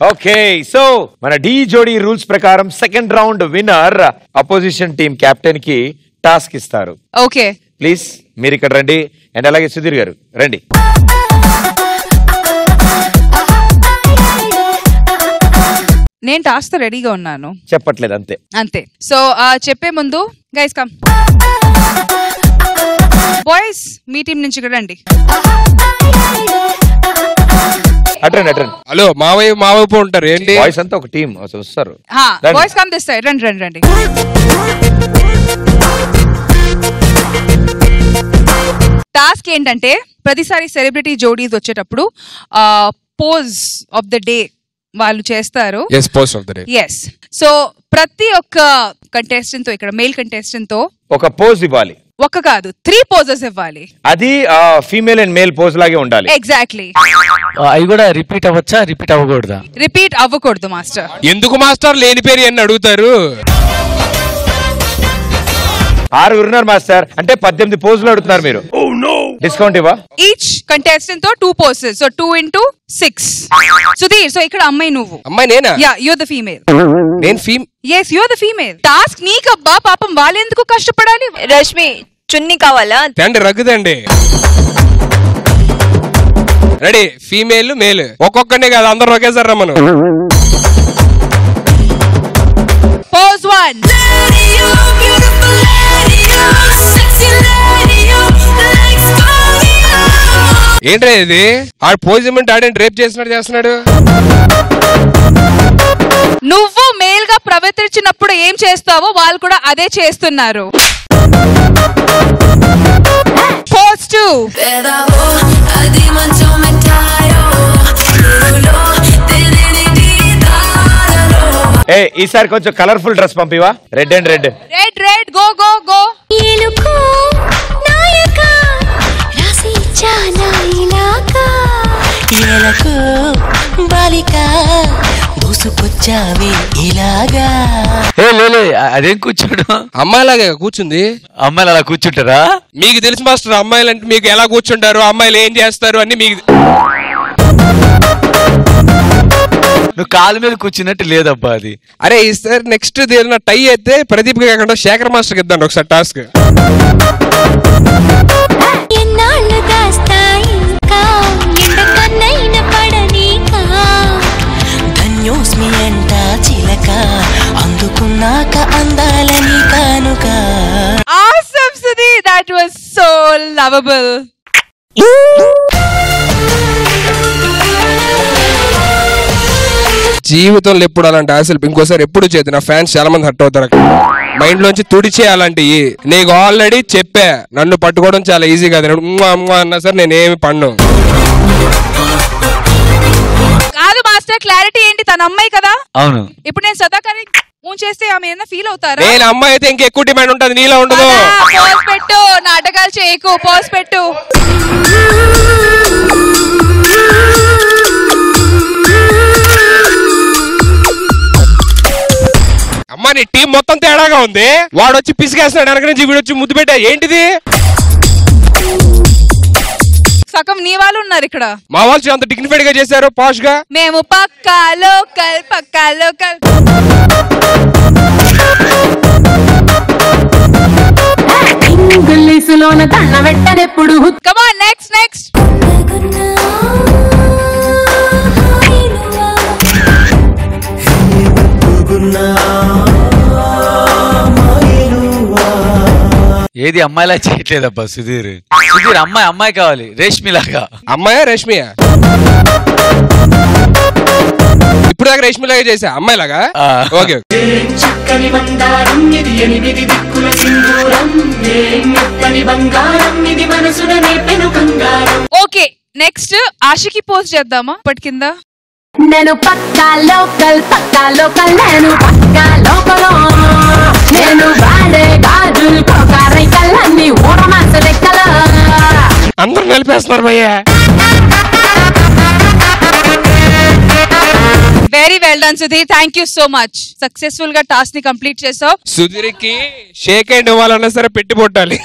Okay, so మన D జోడీ rules ప్రకారం second round winner opposition team captain కి టాస్క్ ఇస్తారు. ఓకే ప్లీజ్ మీరు ఇక్కడ రండి. అండ్ అలాగే సుధీర్ గారు రండి. నేను టాస్క్ తో రెడీగా ఉన్నాను. చెప్పట్లేదు అంతే అంతే. సో చెప్పే ముందు గైస్ కమ్, బాయ్స్ మీ టీం నుంచి ఇక్కడ రండి. అట్రండి అట్రండి. హలో మావైపు ఉంటారు ఏంటి? బాయ్స్ అంతా ఒక టీం వస్తారు. బాయ్స్ కమ్ దిస్ సైడ్, రండి రండి రండి. టాస్క్ ఏంటంటే ప్రతిసారి సెలబ్రిటీ జోడీస్ వచ్చేటప్పుడు పోజ్ ఆఫ్ ద డే వాళ్ళు చేస్తారు. ఎస్. సో ప్రతి ఒక్క కంటెస్టెంట్ తో, ఇక్కడ మేల్ కంటెస్టెంట్ తో ఒక పోజ్ ఇవ్వాలి. ఒక కాదు 3 పోజెస్ ఇవ్వాలి. అది ఫీమేల్ అండ్ మేల్ పోజ్ లాగే ఉండాలి. ఎగ్జాక్ట్లీ. అవి కూడా రిపీట్ అవ్వచ్చా? రిపీట్ అవ్వకూడదా? రిపీట్ అవ్వకూడదు మాస్టర్. ఎందుకు మాస్టర్ లేని పేరు అని అడుగుతారు? 6 ఉన్నారు మాస్టర్ అంటే 18 పోజులు అడుగుతున్నారు మీరు. డిస్కౌంట్ ఇవ్వ. ఈచ్ కంటెస్టెంట్ తో 2 poses. So 2 into 6. Sudheer, so ఇక్కడ అమ్మాయి నువ్వు. అమ్మాయి నేనా? Yeah, you are the female. నేను female? yes you are the female. Task నీకబ్బా, పాపం వాళ్ళు ఎందుకు కష్టపడాలి? రష్మి చున్ని కావాలా? తండ్రి రగ్గుదండి. రెడీ? ఫీమేల్ మేల్ ఒక్కొక్కనే కాదు, అందరూ ఒకేసారి రమ్మను. పోజ్ 1. ఏంట్రా ఇది? ఆడు పోజిమెంట్ ఆడని రేప్ చేసినట్టు చేస్తున్నాడు. నువ్వు మేల్ గా ప్రవర్తించినప్పుడు ఏం చేస్తావో వాళ్ళు కూడా అదే చేస్తున్నారు. పోజ్ 2. ఈసారి కొంచెం కలర్ఫుల్ డ్రెస్ పంపివా? Red and red. Red red go go go. అదేం కూర్చోడు? అమ్మాయిలాగా కూర్చుంది. అమ్మాయిలు అలా కూర్చుంటారా? మీకు తెలుసు మాస్టర్, అమ్మాయిలు అంటే మీకు ఎలా కూర్చుంటారు, అమ్మాయిలు ఏం చేస్తారు అని మీకు. నువ్వు కాలు మీద కూర్చున్నట్టు లేదబ్బా అది. అరే ఈసారి నెక్స్ట్ టై అయితే ప్రదీప్ కాకుండా శేఖర్ మాస్టర్కి ఇద్దాం ఒకసారి టాస్క్. అందుకున్నాక అందాలని కానుక. Awesome Sudhi, that was so lovable. జీవితంలో ఎప్పుడు అలాంటి ఆశలు ఇంకోసారి ఎప్పుడు చేయదు. నా ఫ్యాన్స్ చాలా మంది హర్ట్ అవుతారు. మైండ్ లోంచి తుడిచే అలాంటివి. నీకు ఆల్రెడీ చెప్పా, నన్ను పట్టుకోవడం చాలా ఈజీ కాదు. అన్నా సరే నేనేమి పన్ను కాదు మాస్టర్. క్లారిటీ ఏంటి? తన అమ్మాయి కదా. అవును. ఇప్పుడు నేను సదాకారి చేస్తే ఆమె ఏమైనా ఫీల్ అవుతారా? నేను అమ్మాయి అయితే ఇంకెక్కువ డిమాండ్ ఉంటుంది, నీలో ఉండదు. పోజ్ పెట్టు, నాటకాలు చేయకు. పోజ్ పెట్టు. అమ్మా నీ టీం మొత్తం తేడాగా ఉంది. వాడు వచ్చి పిసికేస్తున్నాడు వెనక నుంచి, వీడు వచ్చి ముద్దు పెట్టా. ఏంటిది? సగం నీ వాళ్ళు ఉన్నారు ఇక్కడ. మా వాళ్ళు అంత డిగ్నిఫైడ్ గా చేశారు, పాష్ గా. మేము పక్కా లోకల్, పక్కా లోకల్. ఇంగ్లీషులోన తన్న వెట్టనెప్పుడు. Come on, next next. ఏది అమ్మాయిలా చేయట్లేదబ్బా సుధీర్. సుధీర్ అమ్మాయి కావాలి, రేష్మి లాగా. అమ్మాయా రేష్మియా? ఇప్పుడు దాకా రేష్మి లాగా చేసా, అమ్మాయి లాగా. Okay. Okay next Aashiqui pose చేద్దామా? పట్ కింద. నేను పక్కా లోకల్, పక్కా లోకల్. నేను పక్కా లోకల్. నేను వాడే గాజులు కోకారైకల్లన్నీ ఊరమాస లెక్కల. అందరూ నిలిపేస్తున్నారు భయ్యా. Very well done Sudheer, thank you so much. Successful గా టాస్క్ ని కంప్లీట్ చేసావు. సుధీర్కి షేక్ హ్యాండ్ ఇవ్వాలన్నా సరే పెట్టి పొట్టాలి.